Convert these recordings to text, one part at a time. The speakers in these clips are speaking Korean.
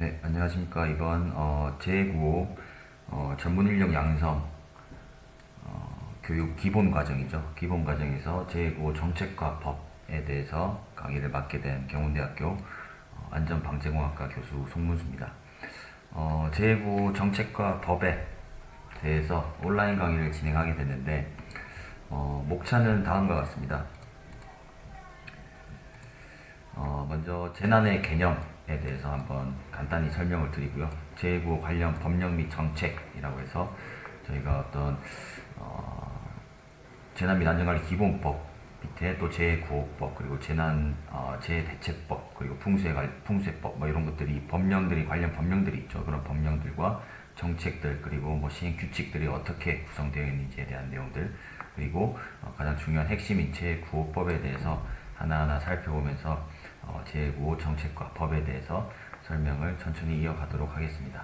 네, 안녕하십니까. 이번 제9호 전문 인력 양성 교육 기본 과정이죠. 기본 과정에서 제9호 정책과 법에 대해서 강의를 맡게 된 경운대학교 안전방재공학과 교수 송문수입니다. 제9호 정책과 법에 대해서 온라인 강의를 진행하게 됐는데 목차는 다음과 같습니다. 먼저 재난의 개념에 대해서 한번 간단히 설명을 드리고요. 제9 관련 법령 및 정책이라고 해서 저희가 어떤 재난 및 안전관리 기본법 밑에 또 제9호법 그리고 재대책법 그리고 풍수해법 뭐 이런 것들이 법령들이 관련 법령들이 있죠. 그런 법령들과 정책들 그리고 뭐 시행 규칙들이 어떻게 구성되어 있는지에 대한 내용들 그리고 가장 중요한 핵심인 제9호법에 대해서 하나하나 살펴보면서 제9호 정책과 법에 대해서 설명을 천천히 이어가도록 하겠습니다.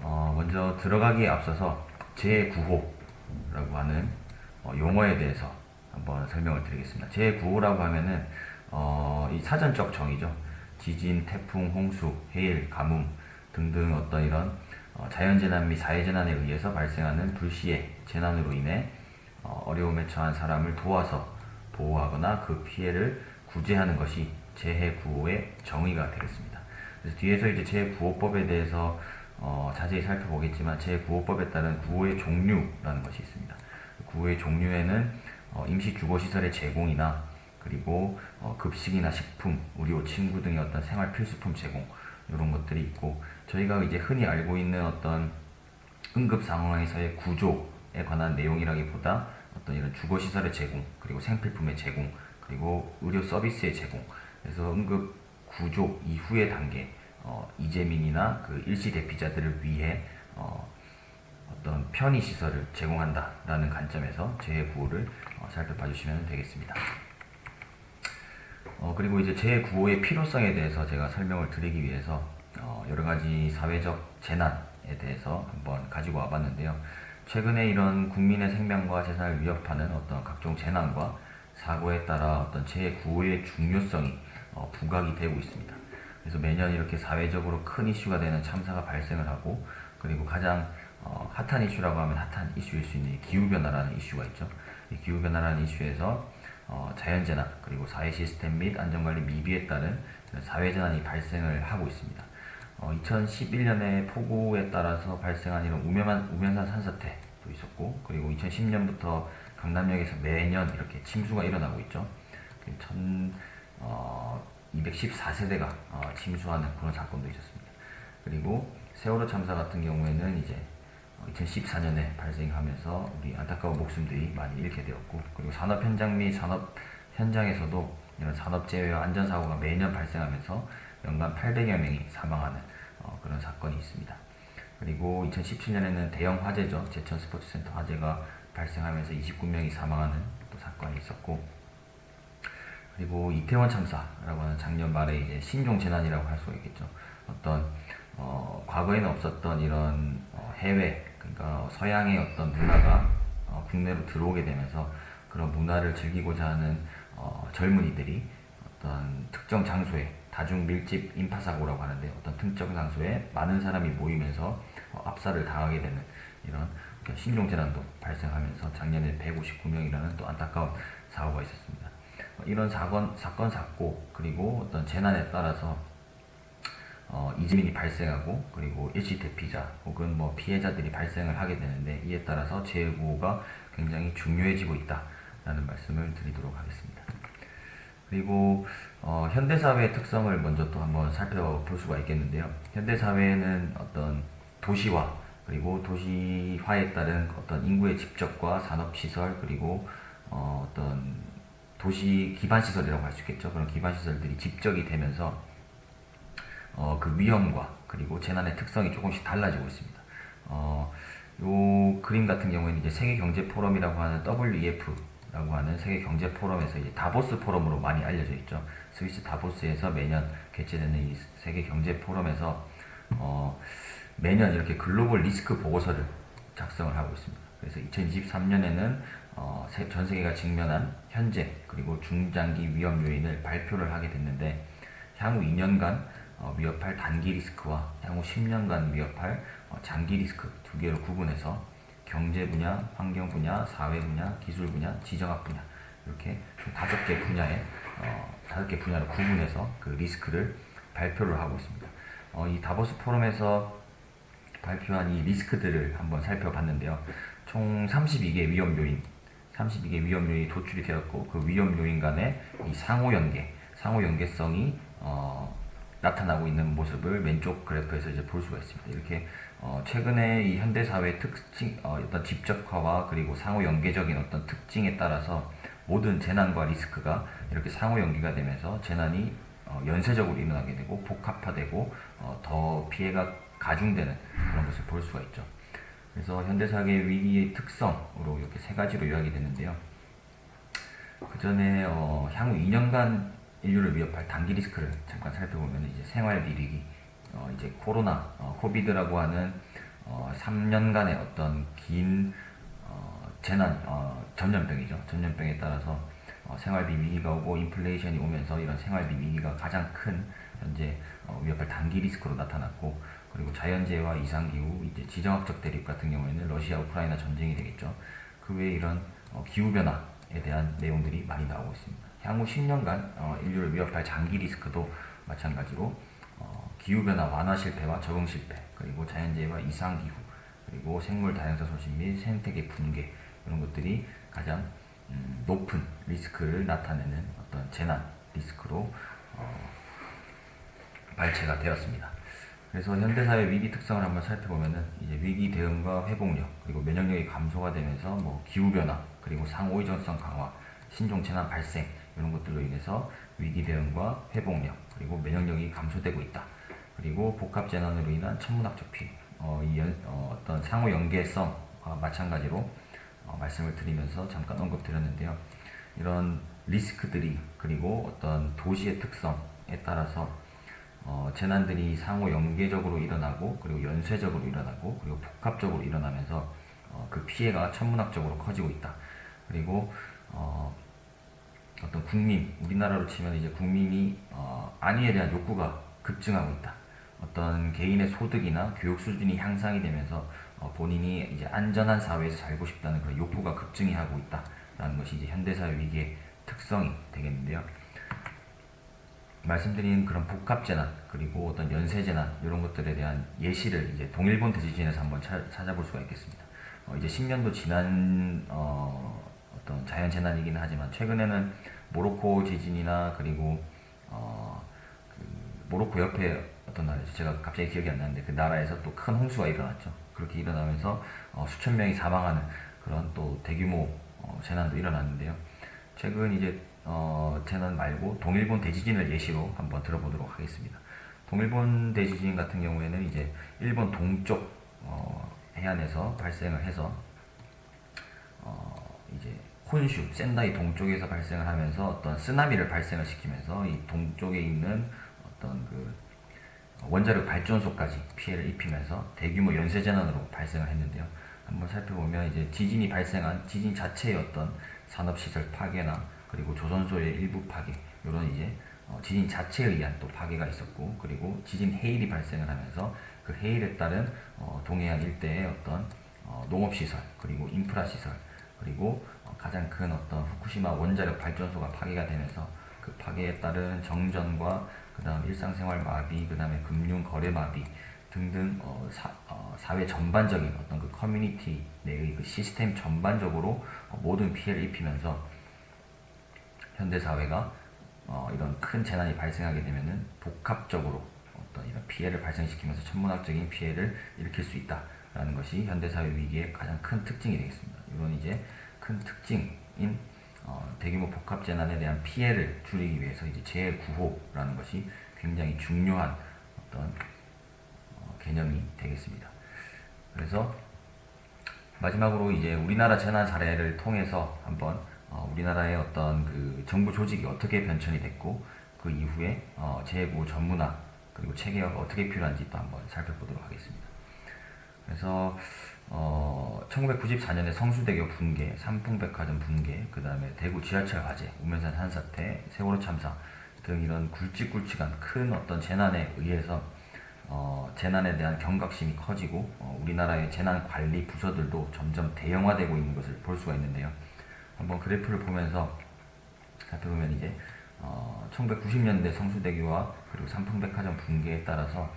먼저 들어가기에 앞서서 제9호라고 하는 용어에 대해서 한번 설명을 드리겠습니다. 제9호라고 하면은 이 사전적 정의죠. 지진, 태풍, 홍수, 해일, 가뭄 등등 어떤 이런 자연재난 및 사회재난에 의해서 발생하는 불시의 재난으로 인해 어려움에 처한 사람을 도와서 보호하거나 그 피해를 구제하는 것이 재해9호의 정의가 되겠습니다. 그래서 뒤에서 이제 제9호법에 대해서 자세히 살펴보겠지만 제9호법에 따른 구호의 종류라는 것이 있습니다. 구호의 종류에는 임시주거시설의 제공이나 그리고 급식이나 식품, 의료, 친구 등의 어떤 생활 필수품 제공 이런 것들이 있고 저희가 이제 흔히 알고 있는 어떤 응급 상황에서의 구조에 관한 내용이라기보다 어떤 이런 주거시설의 제공 그리고 생필품의 제공 그리고 의료 서비스의 제공 그래서 응급 구조 이후의 단계 이재민이나 그 일시 대피자들을 위해 어떤 편의시설을 제공한다라는 관점에서 제9호를 살펴봐 주시면 되겠습니다. 그리고 이제 제9호의 필요성에 대해서 제가 설명을 드리기 위해서 여러가지 사회적 재난에 대해서 한번 가지고 와봤는데요. 최근에 이런 국민의 생명과 재산을 위협하는 어떤 각종 재난과 사고에 따라 어떤 제9호의 중요성이 부각이 되고 있습니다. 그래서 매년 이렇게 사회적으로 큰 이슈가 되는 참사가 발생을 하고 그리고 가장 핫한 이슈라고 하면 핫한 이슈일 수 있는 기후변화라는 이슈가 있죠. 이 기후변화라는 이슈에서 자연재난 그리고 사회 시스템 및 안전관리 미비에 따른 사회재난이 발생을 하고 있습니다. 2011년에 폭우에 따라서 발생한 이런 우면산 산사태도 있었고 그리고 2010년부터 강남역에서 매년 이렇게 침수가 일어나고 있죠. 214세대가 침수하는 그런 사건도 있었습니다. 그리고 세월호 참사 같은 경우에는 이제 2014년에 발생하면서 우리 안타까운 목숨들이 많이 잃게 되었고 그리고 산업 현장 및 산업 현장에서도 이런 산업재해와 안전사고가 매년 발생하면서 연간 800여 명이 사망하는 그런 사건이 있습니다. 그리고 2017년에는 대형 화재죠. 제천 스포츠센터 화재가 발생하면서 29명이 사망하는 또 사건이 있었고 그리고 이태원 참사라고 하는 작년 말에 이제 신종 재난이라고 할 수가 있겠죠. 어떤 과거에는 없었던 이런 해외 그러니까 서양의 어떤 문화가 국내로 들어오게 되면서 그런 문화를 즐기고자 하는 젊은이들이 어떤 특정 장소에 다중 밀집 인파사고라고 하는데 어떤 특정 장소에 많은 사람이 모이면서 압사를 당하게 되는 이런 신종재난도 발생하면서 작년에 159명이라는 또 안타까운 사고가 있었습니다. 이런 사건, 사고 그리고 어떤 재난에 따라서 이재민이 발생하고 그리고 일시 대피자 혹은 뭐 피해자들이 발생을 하게 되는데 이에 따라서 제9호가 굉장히 중요해지고 있다라는 말씀을 드리도록 하겠습니다. 그리고 현대사회의 특성을 먼저 또 한번 살펴볼 수가 있겠는데요. 현대사회에는 어떤 도시화 그리고 도시화에 따른 어떤 인구의 집적과 산업시설 그리고 어떤 도시 기반시설이라고 할 수 있겠죠. 그런 기반시설들이 집적이 되면서 그 위험과 그리고 재난의 특성이 조금씩 달라지고 있습니다. 요 그림 같은 경우에는 이제 세계경제포럼이라고 하는 WEF라고 하는 세계경제포럼에서 이제 다보스 포럼으로 많이 알려져 있죠. 스위스 다보스에서 매년 개최되는 이 세계경제포럼에서 매년 이렇게 글로벌 리스크 보고서를 작성을 하고 있습니다. 그래서 2023년에는 전 세계가 직면한 현재 그리고 중장기 위험 요인을 발표를 하게 됐는데 향후 2년간 위협할 단기 리스크와 향후 10년간 위협할 장기 리스크 두 개로 구분해서 경제 분야, 환경 분야, 사회 분야, 기술 분야, 지정학 분야 이렇게 다섯 개 분야에 다섯 개 분야로 구분해서 그 리스크를 발표를 하고 있습니다. 이 다보스 포럼에서 발표한 이 리스크들을 한번 살펴봤는데요. 총 32개 위험 요인, 32개 위험 요인이 도출이 되었고 그 위험 요인 간의 이 상호 연계성이 나타나고 있는 모습을 왼쪽 그래프에서 이제 볼 수가 있습니다. 이렇게 최근에 이 현대 사회의 특징, 어떤 집적화와 그리고 상호 연계적인 어떤 특징에 따라서 모든 재난과 리스크가 이렇게 상호 연계가 되면서 재난이 연쇄적으로 일어나게 되고 복합화되고 더 피해가 가중되는 그런 것을 볼 수가 있죠. 그래서 현대사회의 위기의 특성으로 이렇게 세 가지로 요약이 되는데요. 그 전에 향후 2년간 인류를 위협할 단기 리스크를 잠깐 살펴보면 이제 생활 비리기, 이제 코로나, 코비드라고 하는 3년간의 어떤 긴 재난, 전염병이죠. 전염병에 따라서 생활비 위기가 오고 인플레이션이 오면서 이런 생활비 위기가 가장 큰 현재 위협할 단기 리스크로 나타났고, 그리고 자연재해와 이상기후, 이제 지정학적 대립 같은 경우에는 러시아 우크라이나 전쟁이 되겠죠. 그 외에 이런 기후변화에 대한 내용들이 많이 나오고 있습니다. 향후 10년간 인류를 위협할 장기 리스크도 마찬가지로 기후변화 완화 실패와 적응 실패, 그리고 자연재해와 이상기후, 그리고 생물 다양성 소실 및 생태계 붕괴 이런 것들이 가장 높은 리스크를 나타내는 어떤 재난 리스크로 발췌가 되었습니다. 그래서 현대사회 위기 특성을 한번 살펴보면은 이제 위기 대응과 회복력, 그리고 면역력이 감소가 되면서 기후변화, 그리고 상호 의존성 강화, 신종 재난 발생 이런 것들로 인해서 위기 대응과 회복력, 그리고 면역력이 감소되고 있다. 그리고 복합 재난으로 인한 천문학적 피해, 어떤 상호 연계성과 마찬가지로 말씀을 드리면서 잠깐 언급드렸는데요. 이런 리스크들이 그리고 어떤 도시의 특성에 따라서 재난들이 상호 연계적으로 일어나고, 그리고 연쇄적으로 일어나고, 그리고 복합적으로 일어나면서 그 피해가 천문학적으로 커지고 있다. 그리고 어떤 국민, 우리나라로 치면 이제 국민이 안위에 대한 욕구가 급증하고 있다. 어떤 개인의 소득이나 교육 수준이 향상이 되면서 본인이 이제 안전한 사회에서 살고 싶다는 그런 욕구가 급증이 하고 있다라는 것이 이제 현대사회 위기의 특성이 되겠는데요. 말씀드린 그런 복합재난, 그리고 어떤 연쇄재난 이런 것들에 대한 예시를 이제 동일본 대지진에서 한번 찾아볼 수가 있겠습니다. 이제 10년도 지난 어떤 자연재난이긴 하지만 최근에는 모로코 지진이나 그리고 모로코 옆에 어떤 나라죠? 제가 갑자기 기억이 안 나는데 그 나라에서 또 큰 홍수가 일어났죠. 그렇게 일어나면서 수천 명이 사망하는 그런 또 대규모 재난도 일어났는데요. 최근 이제 재난 말고 동일본 대지진을 예시로 한번 들어보도록 하겠습니다. 동일본 대지진 같은 경우에는 이제 일본 동쪽 해안에서 발생을 해서 이제 혼슈, 센다이 동쪽에서 발생을 하면서 어떤 쓰나미를 발생을 시키면서 이 동쪽에 있는 어떤 그 원자력 발전소까지 피해를 입히면서 대규모 연쇄재난으로 발생을 했는데요. 한번 살펴보면 이제 지진이 발생한 지진 자체의 어떤 산업시설 파괴나 그리고 조선소의 일부 파괴, 이런 이제 지진 자체에 의한 또 파괴가 있었고, 그리고 지진 해일이 발생을 하면서 그 해일에 따른 동해안 일대의 어떤 농업시설, 그리고 인프라시설, 그리고 가장 큰 어떤 후쿠시마 원자력 발전소가 파괴가 되면서 그 파괴에 따른 정전과 그 다음 일상생활 마비, 그 다음에 금융 거래 마비 등등 사회 전반적인 어떤 그 커뮤니티 내의 그 시스템 전반적으로 모든 피해를 입히면서 현대사회가 이런 큰 재난이 발생하게 되면은 복합적으로 어떤 이런 피해를 발생시키면서 천문학적인 피해를 일으킬 수 있다라는 것이 현대사회 위기의 가장 큰 특징이 되겠습니다. 이런 이제 큰 특징인 대규모 복합 재난에 대한 피해를 줄이기 위해서 이제 재구호라는 것이 굉장히 중요한 어떤 개념이 되겠습니다. 그래서 마지막으로 이제 우리나라 재난 사례를 통해서 한번 우리나라의 어떤 그 정부 조직이 어떻게 변천이 됐고 그 이후에 재구호 전문화 그리고 체계화가 어떻게 필요한지 또 한번 살펴보도록 하겠습니다. 그래서 1994년에 성수대교 붕괴, 삼풍백화점 붕괴, 그 다음에 대구 지하철 화재, 우면산 산사태, 세월호 참사 등 이런 굵직굵직한 큰 어떤 재난에 의해서 재난에 대한 경각심이 커지고 우리나라의 재난 관리 부서들도 점점 대형화되고 있는 것을 볼 수가 있는데요. 한번 그래프를 보면서 살펴보면 이제 1990년대 성수대교와 그리고 삼풍백화점 붕괴에 따라서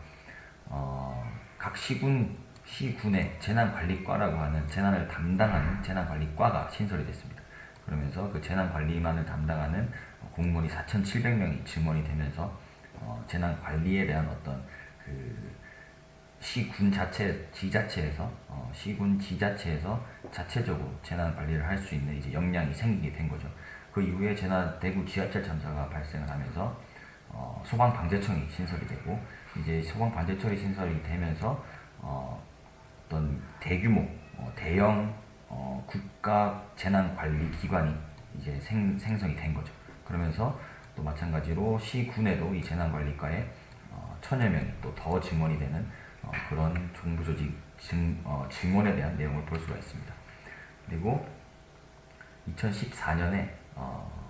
각 시군의 재난관리과라고 하는 재난을 담당하는 재난관리과가 신설이 됐습니다. 그러면서 그 재난관리만을 담당하는 공무원이 4,700명이 증원이 되면서 재난관리에 대한 어떤 그 시군 지자체에서 시군 지자체에서 자체적으로 재난관리를 할 수 있는 이제 역량이 생기게 된 거죠. 그 이후에 대구 지하철 참사가 발생을 하면서 소방방재청이 신설이 되고 이제 소방방재청이 신설이 되면서 어떤 대규모 대형 국가 재난관리 기관이 이제 생성이 된 거죠. 그러면서 또 마찬가지로 시군에도 이 재난관리과에 1000여 명이 또 더 증원이 되는 그런 정부 조직 증원에 대한 내용을 볼 수가 있습니다. 그리고 2014년에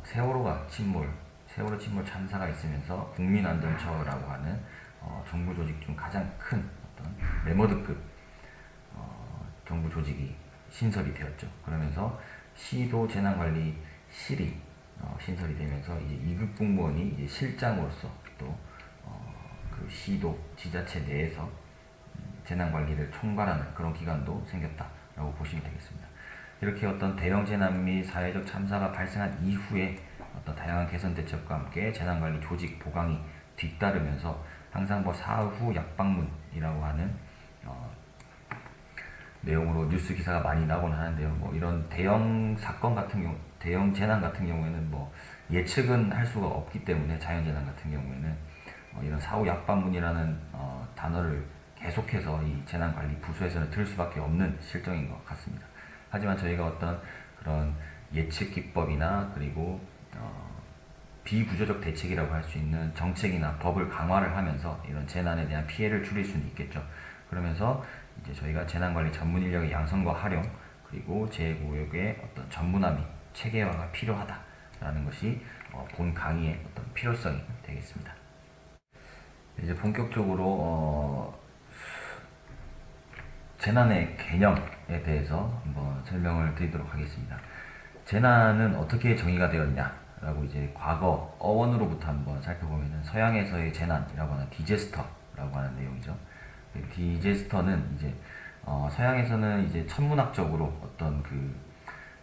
세월호 침몰 참사가 있으면서 국민안전처라고 하는 정부 조직 중 가장 큰 어떤 레머드급 정부 조직이 신설이 되었죠. 그러면서 시도 재난관리실이 신설이 되면서 이제 2급 공무원이 이제 실장으로서 또 그 시도 지자체 내에서 재난관리를 총괄하는 그런 기관도 생겼다라고 보시면 되겠습니다. 이렇게 어떤 대형 재난 및 사회적 참사가 발생한 이후에 어떤 다양한 개선 대책과 함께 재난관리 조직 보강이 뒤따르면서 항상 뭐 사후 약방문이라고 하는 내용으로 뉴스 기사가 많이 나곤 하는데요. 뭐 이런 대형 사건 같은 경우, 대형 재난 같은 경우에는 뭐 예측은 할 수가 없기 때문에 자연재난 같은 경우에는 이런 사후 약방문이라는 단어를 계속해서 이 재난관리 부서에서는 들을 수밖에 없는 실정인 것 같습니다. 하지만 저희가 어떤 그런 예측 기법이나 그리고 비구조적 대책이라고 할 수 있는 정책이나 법을 강화를 하면서 이런 재난에 대한 피해를 줄일 수는 있겠죠. 그러면서 이제 저희가 재난관리 전문 인력의 양성과 활용 그리고 재구역의 어떤 전문화및 체계화가 필요하다라는 것이 본 강의의 어떤 필요성이 되겠습니다. 이제 본격적으로 재난의 개념에 대해서 한번 설명을 드리도록 하겠습니다. 재난은 어떻게 정의가 되었냐라고 이제 과거 어원으로부터 한번 살펴보면 서양에서의 재난이라고 하는 디제스터라고 하는 내용이죠. 디제스터는 이제 서양에서는 이제 천문학적으로 어떤 그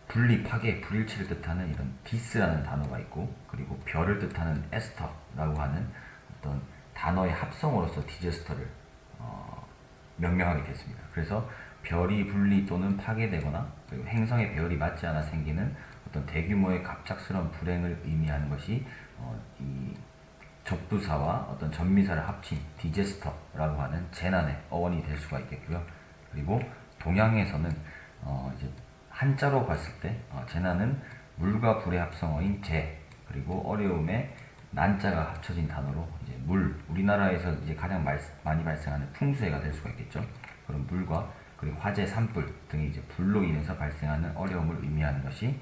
분리, 파괴, 불일치를 뜻하는 이런 디스라는 단어가 있고 그리고 별을 뜻하는 에스터라고 하는 어떤 단어의 합성으로서 디제스터를 명명하게 됐습니다. 그래서 별이 분리 또는 파괴되거나 그리고 행성의 배열이 맞지 않아 생기는 어떤 대규모의 갑작스러운 불행을 의미하는 것이 이 접두사와 어떤 전미사를 합친 디제스터라고 하는 재난의 어원이 될 수가 있겠고요. 그리고 동양에서는 이제 한자로 봤을 때 재난은 물과 불의 합성어인 재 그리고 어려움의 난자가 합쳐진 단어로 이제 우리나라에서 이제 가장 많이 발생하는 풍수해가 될 수가 있겠죠. 그런 물과 그리고 화재, 산불 등이 이제 불로 인해서 발생하는 어려움을 의미하는 것이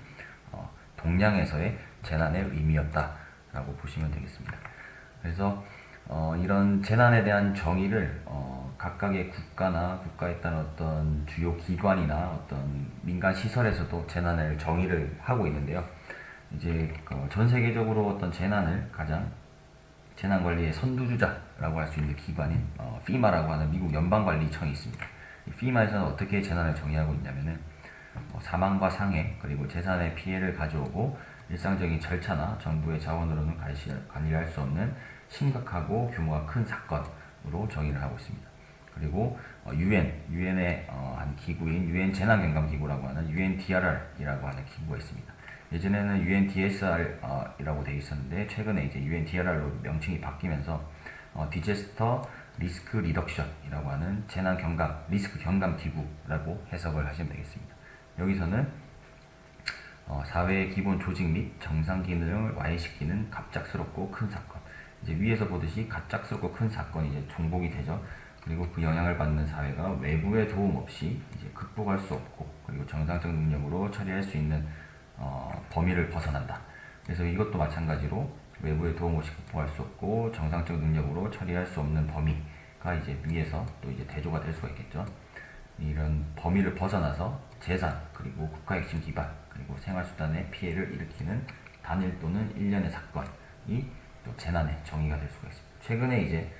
동양에서의 재난의 의미였다라고 보시면 되겠습니다. 그래서 이런 재난에 대한 정의를 각각의 국가나 국가에 따른 어떤 주요 기관이나 어떤 민간 시설에서도 재난을 정의를 하고 있는데요. 이제 전 세계적으로 어떤 재난을 가장 재난관리의 선두주자라고 할 수 있는 기관인 FEMA라고 하는 미국 연방관리청이 있습니다. 이 FEMA에서는 어떻게 재난을 정의하고 있냐면은 사망과 상해 그리고 재산의 피해를 가져오고 일상적인 절차나 정부의 자원으로는 관리할 수 없는 심각하고 규모가 큰 사건으로 정의를 하고 있습니다. 그리고 유엔의 한 기구인 유엔 재난경감기구라고 하는 UNDRR이라고 하는 기구가 있습니다. 예전에는 UNDSR이라고 되어 있었는데 최근에 이제 UNDRR로 명칭이 바뀌면서 디제스터 리스크 리덕션이라고 하는 재난 경감 리스크 경감 기구라고 해석을 하시면 되겠습니다. 여기서는 사회의 기본 조직 및 정상 기능을 와해시키는 갑작스럽고 큰 사건. 이제 위에서 보듯이 갑작스럽고 큰 사건이 이제 종복이 되죠. 그리고 그 영향을 받는 사회가 외부의 도움 없이 이제 극복할 수 없고 그리고 정상적 능력으로 처리할 수 있는 범위를 벗어난다. 그래서 이것도 마찬가지로 외부의 도움 없이 극복할 수 없고 정상적 능력으로 처리할 수 없는 범위가 이제 위에서 또 이제 대조가 될 수가 있겠죠. 이런 범위를 벗어나서 재산 그리고 국가 핵심 기반 그리고 생활수단의 피해를 일으키는 단일 또는 일련의 사건이 또 재난의 정의가 될 수가 있습니다. 최근에 이제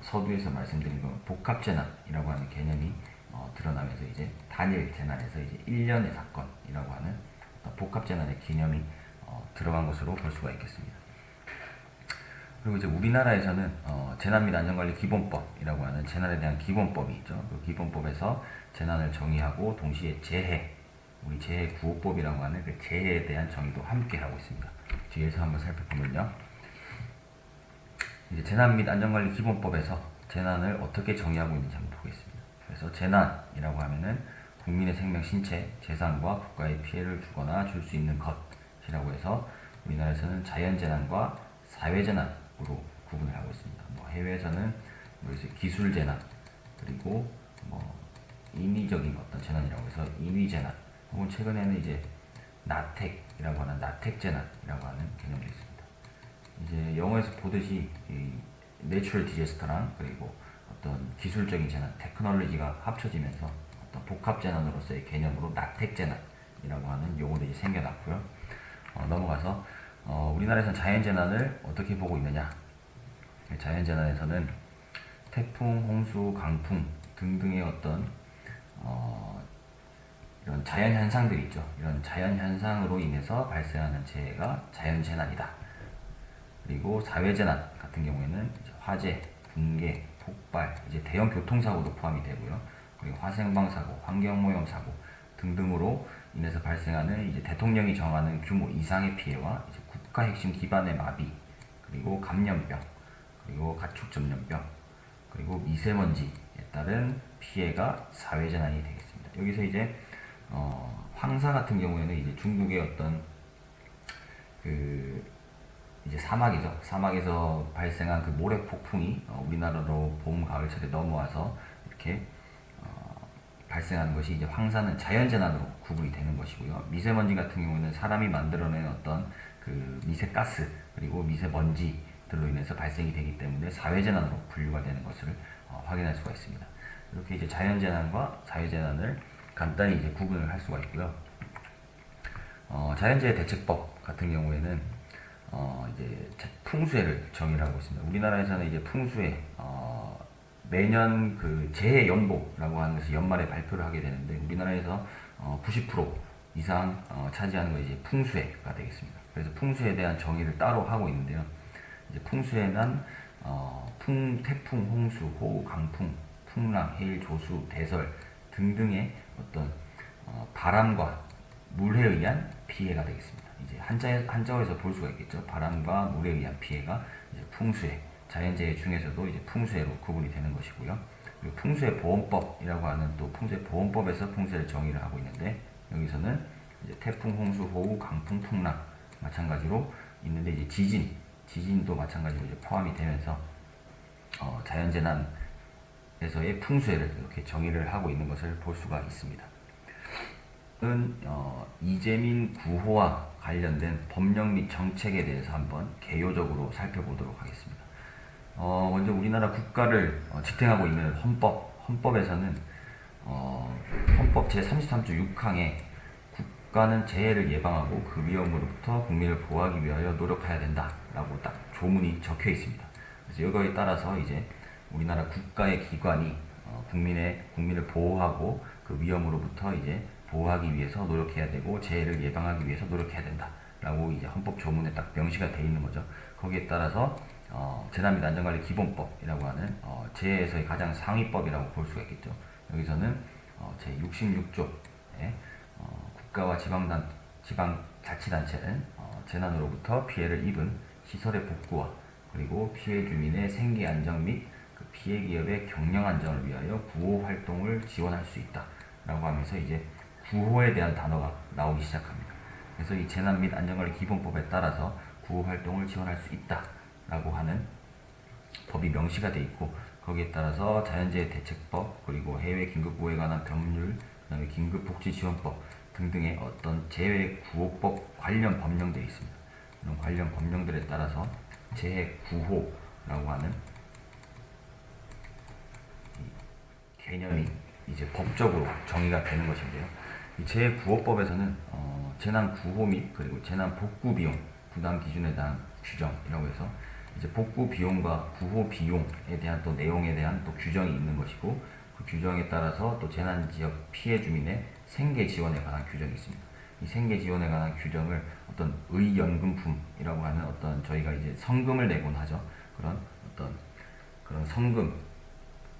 서두에서 말씀드린 건 복합재난이라고 하는 개념이 드러나면서 이제 단일 재난에서 이제 일련의 사건이라고 하는 복합재난의 개념이 들어간 것으로 볼 수가 있겠습니다. 그리고 이제 우리나라에서는 재난 및 안전관리 기본법이라고 하는 재난에 대한 기본법이 있죠. 그 기본법에서 재난을 정의하고 동시에 재해, 우리 재해 구호법이라고 하는 그 재해에 대한 정의도 함께 하고 있습니다. 뒤에서 한번 살펴보면요. 이제 재난 및 안전관리 기본법에서 재난을 어떻게 정의하고 있는지 한번 보겠습니다. 그래서 재난이라고 하면은 국민의 생명, 신체, 재산과 국가의 피해를 주거나 줄 수 있는 것이라고 해서 우리나라에서는 자연재난과 사회재난으로 구분을 하고 있습니다. 해외에서는 이제 기술재난 그리고 인위적인 어떤 재난이라고 해서 인위재난 혹은 최근에는 이제 나텍이라고 하는 나텍재난이라고 하는 개념도 있습니다. 이제 영어에서 보듯이 이 내추럴 디제스터랑 그리고 어떤 기술적인 재난, 테크놀로지가 합쳐지면서 어떤 복합 재난으로서의 개념으로 나텍 재난이라고 하는 용어들이 생겨났고요. 넘어가서 우리나라에서는 자연 재난을 어떻게 보고 있느냐? 자연 재난에서는 태풍, 홍수, 강풍 등등의 어떤 이런 자연 현상들이 있죠. 이런 자연 현상으로 인해서 발생하는 재해가 자연 재난이다. 그리고 사회재난 같은 경우에는 화재, 붕괴, 폭발, 이제 대형 교통사고도 포함이 되고요. 그리고 화생방사고, 환경오염 사고 등등으로 인해서 발생하는 이제 대통령이 정하는 규모 이상의 피해와 이제 국가 핵심 기반의 마비, 그리고 감염병, 그리고 가축 전염병, 그리고 미세먼지에 따른 피해가 사회재난이 되겠습니다. 여기서 이제 황사 같은 경우에는 이제 중국의 어떤 이제 사막이죠. 사막에서 발생한 그 모래 폭풍이 우리나라로 봄, 가을철에 넘어와서 이렇게 발생하는 것이 이제 황사는 자연재난으로 구분이 되는 것이고요. 미세먼지 같은 경우는 사람이 만들어낸 어떤 그 미세가스 그리고 미세먼지들로 인해서 발생이 되기 때문에 사회재난으로 분류가 되는 것을 확인할 수가 있습니다. 이렇게 이제 자연재난과 사회재난을 간단히 이제 구분을 할 수가 있고요. 자연재해 대책법 같은 경우에는 이제 풍수해를 정의를 하고 있습니다. 우리나라에서는 이제 풍수해 매년 그 재해 연보라고 하는 것을 연말에 발표를 하게 되는데 우리나라에서 90% 이상 차지하는 것이 이제 풍수해가 되겠습니다. 그래서 풍수해에 대한 정의를 따로 하고 있는데요. 이제 풍수해는 태풍, 홍수, 호우, 강풍, 풍랑, 해일, 조수, 대설 등등의 어떤 바람과 물에 의한 피해가 되겠습니다. 이제 한자어에서 볼 수가 있겠죠. 바람과 물에 의한 피해가 이제 풍수해, 자연재해 중에서도 이제 풍수해로 구분이 되는 것이고요. 그리고 풍수해 보험법이라고 하는 또 풍수해 보험법에서 풍수해를 정의를 하고 있는데 여기서는 이제 태풍, 홍수, 호우, 강풍, 풍랑 마찬가지로 있는데 이제 지진도 마찬가지로 이제 포함이 되면서 자연재난에서의 풍수해를 이렇게 정의를 하고 있는 것을 볼 수가 있습니다. 이재민 구호와 관련된 법령 및 정책에 대해서 한번 개요적으로 살펴보도록 하겠습니다. 먼저 우리나라 국가를 지탱하고 있는 헌법에서는 헌법 제33조 6항에 국가는 재해를 예방하고 그 위험으로부터 국민을 보호하기 위하여 노력해야 된다라고 딱 조문이 적혀 있습니다. 그래서 이거에 따라서 이제 우리나라 국가의 기관이 국민을 보호하고 그 위험으로부터 이제 보호하기 위해서 노력해야 되고 재해를 예방하기 위해서 노력해야 된다라고 이제 헌법 조문에 딱 명시가 되어 있는 거죠. 거기에 따라서 재난 및 안전관리 기본법이라고 하는 재해에서의 가장 상위법이라고 볼 수가 있겠죠. 여기서는 제 66조에 국가와 지방자치단체는 재난으로부터 피해를 입은 시설의 복구와 그리고 피해 주민의 생계 안정 및 그 피해 기업의 경영 안정을 위하여 구호 활동을 지원할 수 있다라고 하면서 이제 구호에 대한 단어가 나오기 시작합니다. 그래서 이 재난 및 안전관리 기본법에 따라서 구호 활동을 지원할 수 있다라고 하는 법이 명시가 되어 있고 거기에 따라서 자연재해 대책법 그리고 해외 긴급구호에 관한 법률 그다음에 긴급복지지원법 등등의 어떤 재해 구호법 관련 법령들이 있습니다. 이런 관련 법령들에 따라서 제9호라고 하는 개념이 이제 법적으로 정의가 되는 것인데요. 이 제9호법에서는 재난 구호 및 그리고 재난 복구 비용 부담 기준에 대한 규정이라고 해서 이제 복구 비용과 구호 비용에 대한 또 내용에 대한 또 규정이 있는 것이고, 그 규정에 따라서 또 재난 지역 피해 주민의 생계 지원에 관한 규정이 있습니다. 이 생계 지원에 관한 규정을 어떤 의연금품이라고 하는 어떤 저희가 이제 성금을 내곤 하죠. 그런 어떤 그런 성금,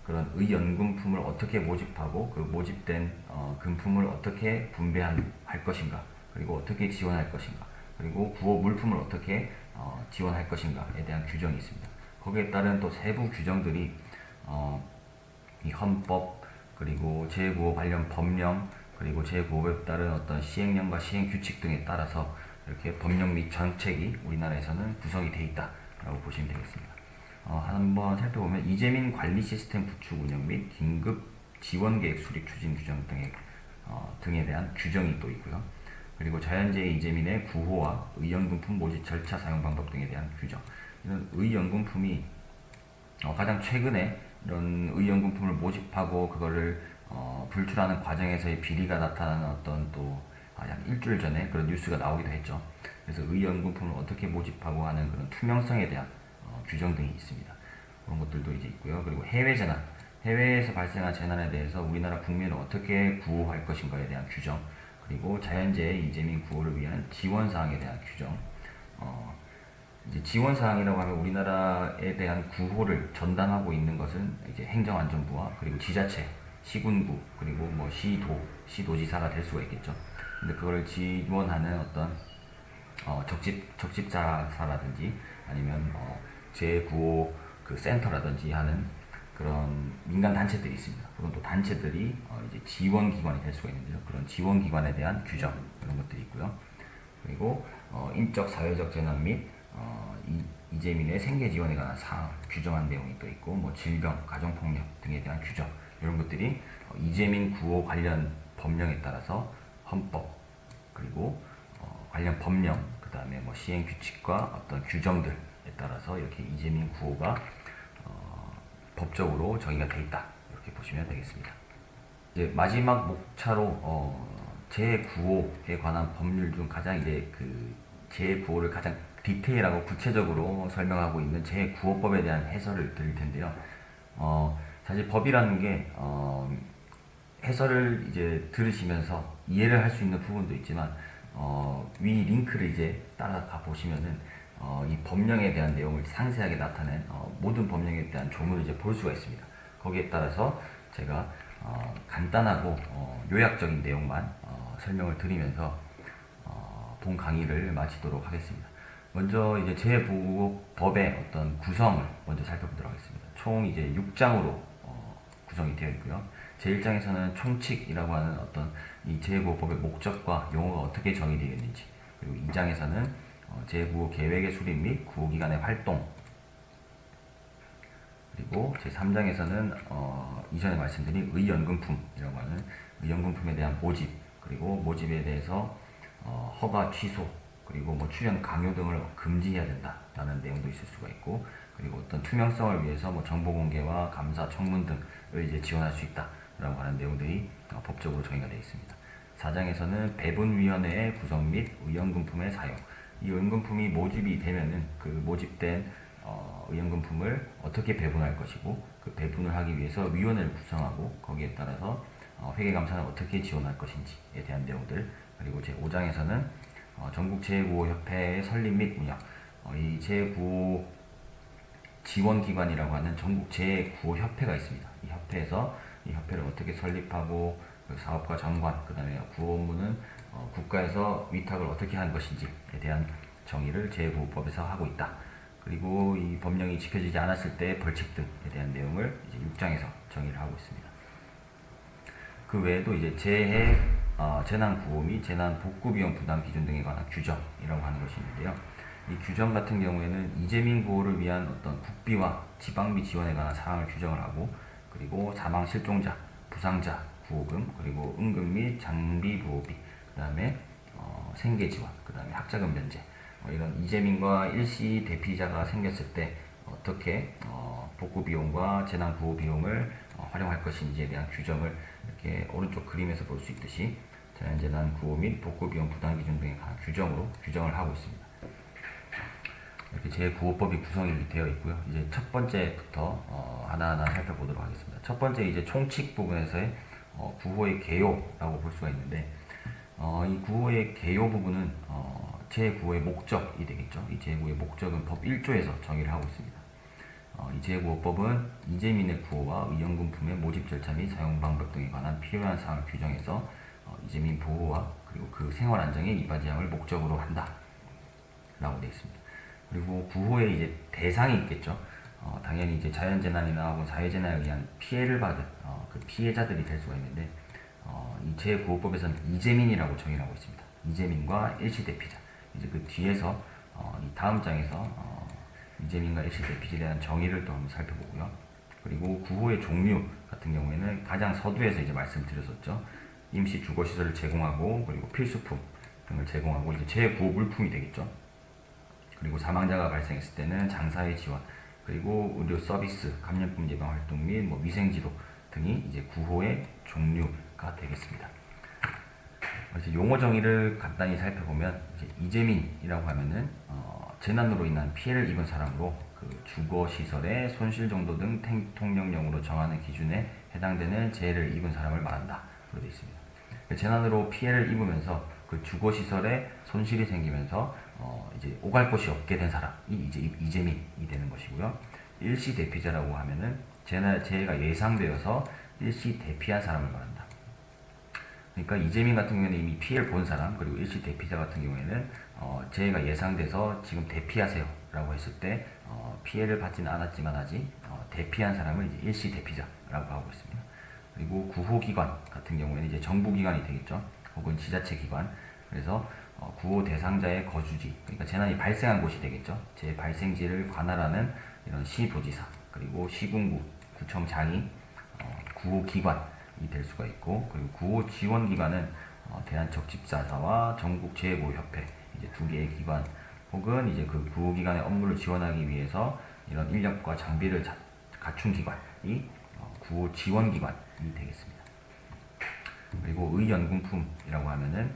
그런 의연금품을 어떻게 모집하고 그 모집된 금품을 어떻게 분배할 것인가, 그리고 어떻게 지원할 것인가, 그리고 구호 물품을 어떻게 지원할 것인가에 대한 규정이 있습니다. 거기에 따른 또 세부 규정들이 이 헌법, 그리고 제9호 관련 법령, 그리고 제9호에 따른 어떤 시행령과 시행규칙 등에 따라서 이렇게 법령 및 정책이 우리나라에서는 구성이 되어 있다라고 보시면 되겠습니다. 한번 살펴보면 이재민 관리 시스템 구축 운영 및 긴급 지원 계획 수립 추진 규정 등에 대한 규정이 또 있고요. 그리고 자연재해 이재민의 구호와 의연금품 모집 절차 사용 방법 등에 대한 규정. 이런 의연금품이 가장 최근에 이런 의연금품을 모집하고 그거를 불출하는 과정에서의 비리가 나타나는 어떤 또 약 일주일 전에 그런 뉴스가 나오기도 했죠. 그래서 의연금품을 어떻게 모집하고 하는 그런 투명성에 대한 규정 등이 있습니다. 그런 것들도 이제 있고요. 그리고 해외 재난, 해외에서 발생한 재난에 대해서 우리나라 국민을 어떻게 구호할 것인가에 대한 규정, 그리고 자연재해 이재민 구호를 위한 지원 사항에 대한 규정. 이제 지원 사항이라고 하면 우리나라에 대한 구호를 전담하고 있는 것은 이제 행정안전부와 그리고 지자체, 시군구, 그리고 뭐 시도지사가 될 수가 있겠죠. 근데 그걸 지원하는 어떤 적집자사라든지 아니면 제9호 그 센터라든지 하는 그런 민간 단체들이 있습니다. 그런 또 단체들이 이제 지원기관이 될 수가 있는데요. 그런 지원기관에 대한 규정, 이런 것들이 있고요. 그리고 인적 사회적 재난 및 이재민의 생계 지원에 관한 사항 규정한 내용이 또 있고, 뭐 질병, 가정폭력 등에 대한 규정, 이런 것들이 이재민 구호 관련 법령에 따라서 헌법, 그리고 관련 법령, 그 다음에 뭐 시행 규칙과 어떤 규정들에 따라서 이렇게 이재민 구호가 법적으로 정의가 되어 있다, 이렇게 보시면 되겠습니다. 이제 마지막 목차로 제9호에 관한 법률 중 가장 이제 그 제9호를 가장 디테일하고 구체적으로 설명하고 있는 제9호법에 대한 해설을 드릴 텐데요. 사실 법이라는 게 해설을 이제 들으시면서 이해를 할 수 있는 부분도 있지만 위 링크를 이제 따라가 보시면은 이 법령에 대한 내용을 상세하게 나타낸 모든 법령에 대한 조문을 이제 볼 수가 있습니다. 거기에 따라서 제가 간단하고 요약적인 내용만 설명을 드리면서 본 강의를 마치도록 하겠습니다. 먼저 이제 제9호법의 어떤 구성을 먼저 살펴보도록 하겠습니다. 총 이제 6장으로 구성이 되어 있고요. 제1장에서는 총칙이라고 하는 어떤 이 제9호법의 목적과 용어가 어떻게 정의되어 있는지, 그리고 2장에서는 제9호 계획의 수립 및 구호기관의 활동, 그리고 제3장에서는 이전에 말씀드린 의연금품이라고 하는 의연금품에 대한 모집, 그리고 모집에 대해서 허가 취소, 그리고 뭐 출연 강요 등을 금지해야 된다라는 내용도 있을 수가 있고, 그리고 어떤 투명성을 위해서 뭐 정보 공개와 감사 청문 등을 이제 지원할 수 있다라고 하는 내용들이 법적으로 정의가 되어 있습니다. 4장에서는 배분위원회의 구성 및 의연금품의 사용, 이 의연금품이 모집이 되면은 그 모집된 의연금품을 어떻게 배분할 것이고, 그 배분을 하기 위해서 위원회를 구성하고 거기에 따라서 회계감사는 어떻게 지원할 것인지에 대한 내용들, 그리고 제5장에서는 전국 제9호 협회의 설립 및 운영, 이 제9호 지원기관이라고 하는 전국 제9호 협회가 있습니다. 이 협회에서 이 협회를 어떻게 설립하고 그 사업과 정관, 그 다음에 구호 업무는 국가에서 위탁을 어떻게 하는 것인지에 대한 정의를 제9호법에서 하고 있다. 그리고 이 법령이 지켜지지 않았을 때 벌칙 등에 대한 내용을 이제 6장에서 정의를 하고 있습니다. 그 외에도 이제 재난 구호 및 재난 복구 비용 부담 기준 등에 관한 규정이라고 하는 것이 있는데요. 이 규정 같은 경우에는 이재민 구호를 위한 어떤 국비와 지방비 지원에 관한 사항을 규정을 하고, 그리고 사망 실종자, 부상자 구호금, 그리고 응급 및 장비 보호비, 그 다음에 생계 지원, 그 다음에 학자금 면제, 이런 이재민과 일시 대피자가 생겼을 때 어떻게 복구 비용과 재난 구호 비용을 활용할 것인지에 대한 규정을 이렇게 오른쪽 그림에서 볼 수 있듯이 자연재난 구호 및 복구 비용 부담 기준 등에 관한 규정으로 규정을 하고 있습니다. 이렇게 제9호법이 구성이 되어 있고요. 이제 첫 번째부터 하나하나 살펴보도록 하겠습니다. 첫 번째 이제 총칙 부분에서의 구호의 개요라고 볼 수가 있는데, 이 구호의 개요 부분은 제9호의 목적이 되겠죠. 이 제9호의 목적은 법 1조에서 정의를 하고 있습니다. 이 제9호법은 이재민의 구호와 의연금품의 모집 절차 및 사용 방법 등에 관한 필요한 사항을 규정해서 이재민 보호와 그리고 그 생활 안정에 이바지함을 목적으로 한다 라고 되어 있습니다. 그리고 구호의 이제 대상이 있겠죠. 당연히 이제 자연재난이나 혹은 사회재난에 의한 피해를 받은 그 피해자들이 될 수가 있는데, 이 제9호법에서는 이재민이라고 정의를 하고 있습니다. 이재민과 일시대피자. 이제 그 뒤에서 이 다음 장에서 이재민과 일시대피자에 대한 정의를 또 한번 살펴보고요. 그리고 구호의 종류 같은 경우에는 가장 서두에서 이제 말씀드렸었죠. 임시 주거시설을 제공하고 그리고 필수품 등을 제공하고 이제 제9호 물품이 되겠죠. 그리고 사망자가 발생했을 때는 장사의 지원, 그리고 의료 서비스, 감염병 예방 활동 및 위생지도 등이 이제 구호의 종류가 되겠습니다. 이제 용어 정의를 간단히 살펴보면 이제 이재민이라고 하면은 재난으로 인한 피해를 입은 사람으로 그 주거 시설의 손실 정도 등 통령령으로 정하는 기준에 해당되는 재해를 입은 사람을 말한다. 로 되어 있습니다. 재난으로 피해를 입으면서 그 주거 시설에 손실이 생기면서 이제 오갈 곳이 없게 된 사람이 이제 이재민이 되는 것이고요. 일시 대피자라고 하면은 재해가 예상되어서 일시 대피한 사람을 말한다. 그러니까 이재민 같은 경우에는 이미 피해를 본 사람, 그리고 일시 대피자 같은 경우에는 재해가 예상돼서 지금 대피하세요 라고 했을 때 피해를 받지는 않았지만 아직 대피한 사람을 이제 일시 대피자라고 하고 있습니다. 그리고 구호기관 같은 경우에는 이제 정부기관이 되겠죠. 혹은 지자체기관. 그래서 구호 대상자의 거주지, 그러니까 재난이 발생한 곳이 되겠죠. 재 발생지를 관할하는 이런 시도지사, 그리고 시군구, 구청장이 구호기관이 될 수가 있고, 그리고 구호 지원기관은 대한적집사사와 전국재해보호협회 이제 두 개의 기관, 혹은 이제 그 구호기관의 업무를 지원하기 위해서 이런 인력과 장비를 갖춘 기관이 구호 지원기관이 되겠습니다. 그리고 의연금품이라고 하면은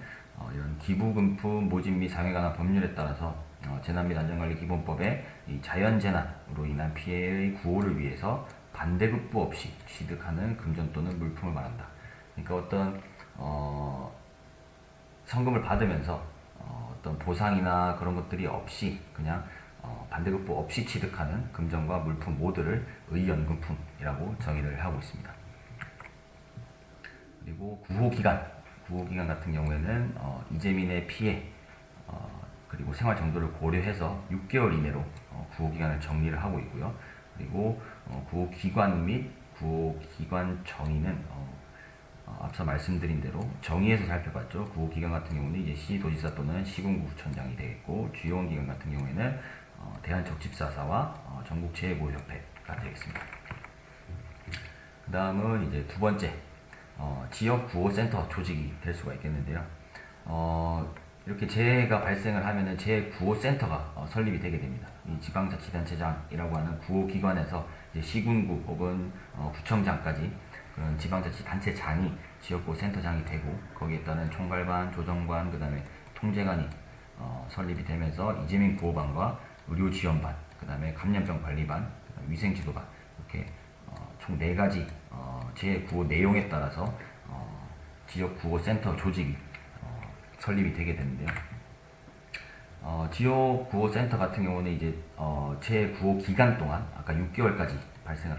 이런 기부금품 모집 및 사용에 관한 법률에 따라서 재난 및 안전관리 기본법에 이 자연재난으로 인한 피해의 구호를 위해서 반대급부 없이 취득하는 금전 또는 물품을 말한다. 그러니까 어떤 성금을 받으면서 어떤 보상이나 그런 것들이 없이 그냥 반대급부 없이 취득하는 금전과 물품 모두를 의연금품이라고 정의를 하고 있습니다. 그리고 구호기간 같은 경우에는 이재민의 피해 그리고 생활 정도를 고려해서 6개월 이내로 구호기간을 정리를 하고 있고요. 그리고 구호기관 및 구호기관 정의는 앞서 말씀드린 대로 정의에서 살펴봤죠. 구호기관 같은 경우는 이제 시도지사 또는 시군구청장이 되겠고, 주요원기관 같은 경우에는 대한적집사사와 전국재해보호협회가 되겠습니다. 그 다음은 이제 두 번째, 지역구호센터 조직이 될 수가 있겠는데요. 이렇게 재해가 발생을 하면은 재해구호센터가 설립이 되게 됩니다. 이 지방자치단체장이라고 하는 구호기관에서 이제 시군구 혹은 구청장까지 그런 지방자치단체장이 지역구호센터장이 되고, 거기에 따른 총괄반, 조정관, 그 다음에 통제관이 설립이 되면서 이재민 구호반과 의료지원반, 그 다음에 감염병관리반, 그다음에 위생지도반, 이렇게 총 4가지 재해구호 내용에 따라서 지역구호센터 조직이 설립이 되게 되는데요. 지역구호센터 같은 경우는 이제 재해구호 기간 동안 아까 6개월까지 발생을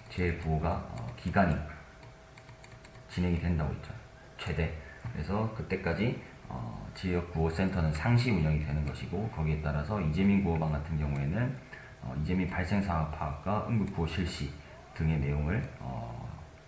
재해구호가 기간이 진행이 된다고 했죠. 최대. 그래서 그때까지 지역구호센터는 상시 운영이 되는 것이고, 거기에 따라서 이재민 구호반 같은 경우에는 이재민 발생 상황 파악과 응급구호 실시 등의 내용을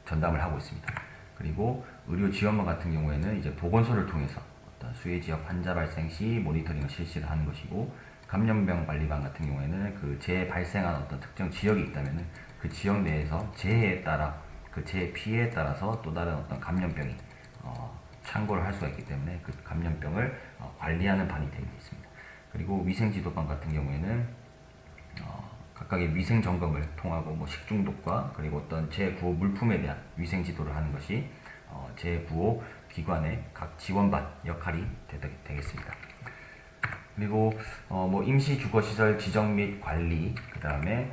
전담을 하고 있습니다. 그리고 의료지원반 같은 경우에는 이제 보건소를 통해서 어떤 수해 지역 환자 발생 시 모니터링을 실시를 하는 것이고, 감염병 관리반 같은 경우에는 그 재해 발생한 어떤 특정 지역이 있다면은 그 지역 내에서 재해에 따라 그 재해 피해에 따라서 또 다른 어떤 감염병이 창궐을 할 수가 있기 때문에 그 감염병을 관리하는 반이 되어 있습니다. 그리고 위생지도반 같은 경우에는 각각의 위생 점검을 통하고 뭐 식중독과 그리고 어떤 제9호 물품에 대한 위생 지도를 하는 것이 제9호 기관의 각 지원반 역할이 되겠습니다. 그리고 뭐 임시 주거시설 지정 및 관리, 그 다음에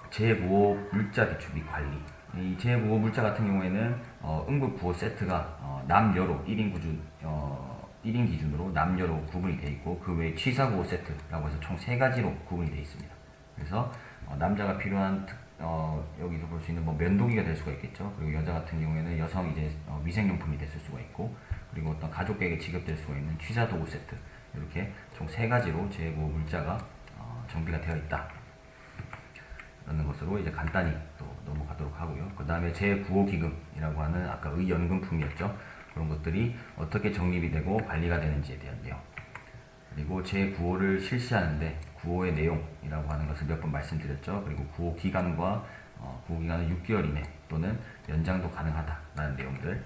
제9호 물자 비축 및 관리. 이 제9호 물자 같은 경우에는 응급 구호 세트가 남여로 1인 기준으로 남녀로 구분이 되어 있고 그 외에 취사구호 세트라고 해서 총 3가지로 구분이 되어 있습니다. 그래서 남자가 필요한 여기서 볼 수 있는 뭐 면도기가 될 수가 있겠죠. 그리고 여자 같은 경우에는 여성 이제 위생용품이 됐을 수가 있고 그리고 어떤 가족에게 지급될 수가 있는 취사도구 세트 이렇게 총 3가지로 제9호 물자가 정비가 되어 있다. 라는 것으로 이제 간단히 또 넘어가도록 하고요. 그 다음에 제9호 기금이라고 하는 아까 의연금품이었죠. 그런 것들이 어떻게 정립이 되고 관리가 되는지에 대한 내용. 그리고 제9호를 실시하는데 구호의 내용이라고 하는 것을 몇 번 말씀드렸죠. 그리고 구호 기간과 구호 기간은 6개월 이내 또는 연장도 가능하다라는 내용들.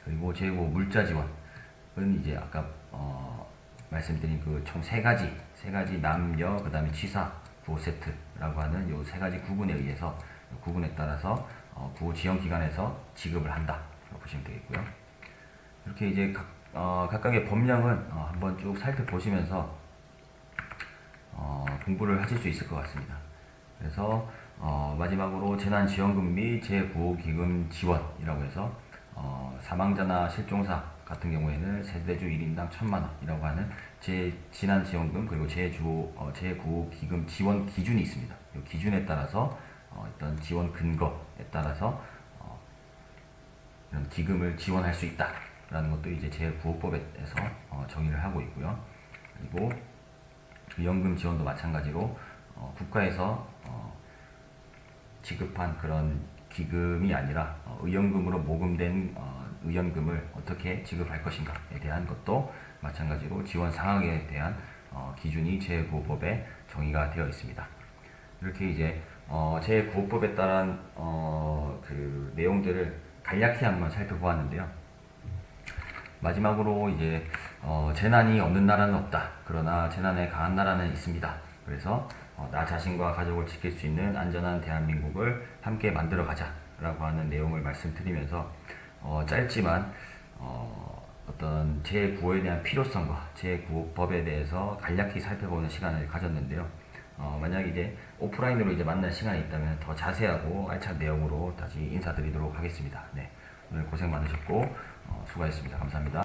그리고 제9호 물자 지원은 이제 아까 말씀드린 그 총 3가지 남녀 그 다음에 취사 구호 세트라고 하는 요 3가지 구분에 의해서 구분에 따라서 구호 지원 기관에서 지급을 한다. 보시면 되겠고요. 이렇게 이제 각각의 법령은 한번 쭉 살펴보시면서 공부를 하실 수 있을 것 같습니다. 그래서 마지막으로 재난지원금 및 제9호 기금 지원이라고 해서 사망자나 실종사 같은 경우에는 세대주 1인당 1,000만원이라고 하는 재난지원금 그리고 제9호 기금 지원 기준이 있습니다. 이 기준에 따라서 어떤 지원 근거에 따라서 이런 기금을 지원할 수 있다라는 것도 이제 제9호법에서 정의를 하고 있고요. 그리고 연금 지원도 마찬가지로 국가에서 지급한 그런 기금이 아니라 의연금으로 모금된 의연금을 어떻게 지급할 것인가에 대한 것도 마찬가지로 지원 상황에 대한 기준이 제9호법에 정의가 되어 있습니다. 이렇게 이제 제9호법에 따른 그 내용들을 간략히 한번 살펴보았는데요. 마지막으로 이제 재난이 없는 나라는 없다. 그러나 재난에 강한 나라는 있습니다. 그래서 나 자신과 가족을 지킬 수 있는 안전한 대한민국을 함께 만들어 가자 라고 하는 내용을 말씀드리면서 짧지만 어떤 제9호에 대한 필요성과 제9호법에 대해서 간략히 살펴보는 시간을 가졌는데요. 만약 이제 오프라인으로 이제 만날 시간이 있다면 더 자세하고 알찬 내용으로 다시 인사드리도록 하겠습니다. 네, 오늘 고생 많으셨고 수고하셨습니다. 감사합니다.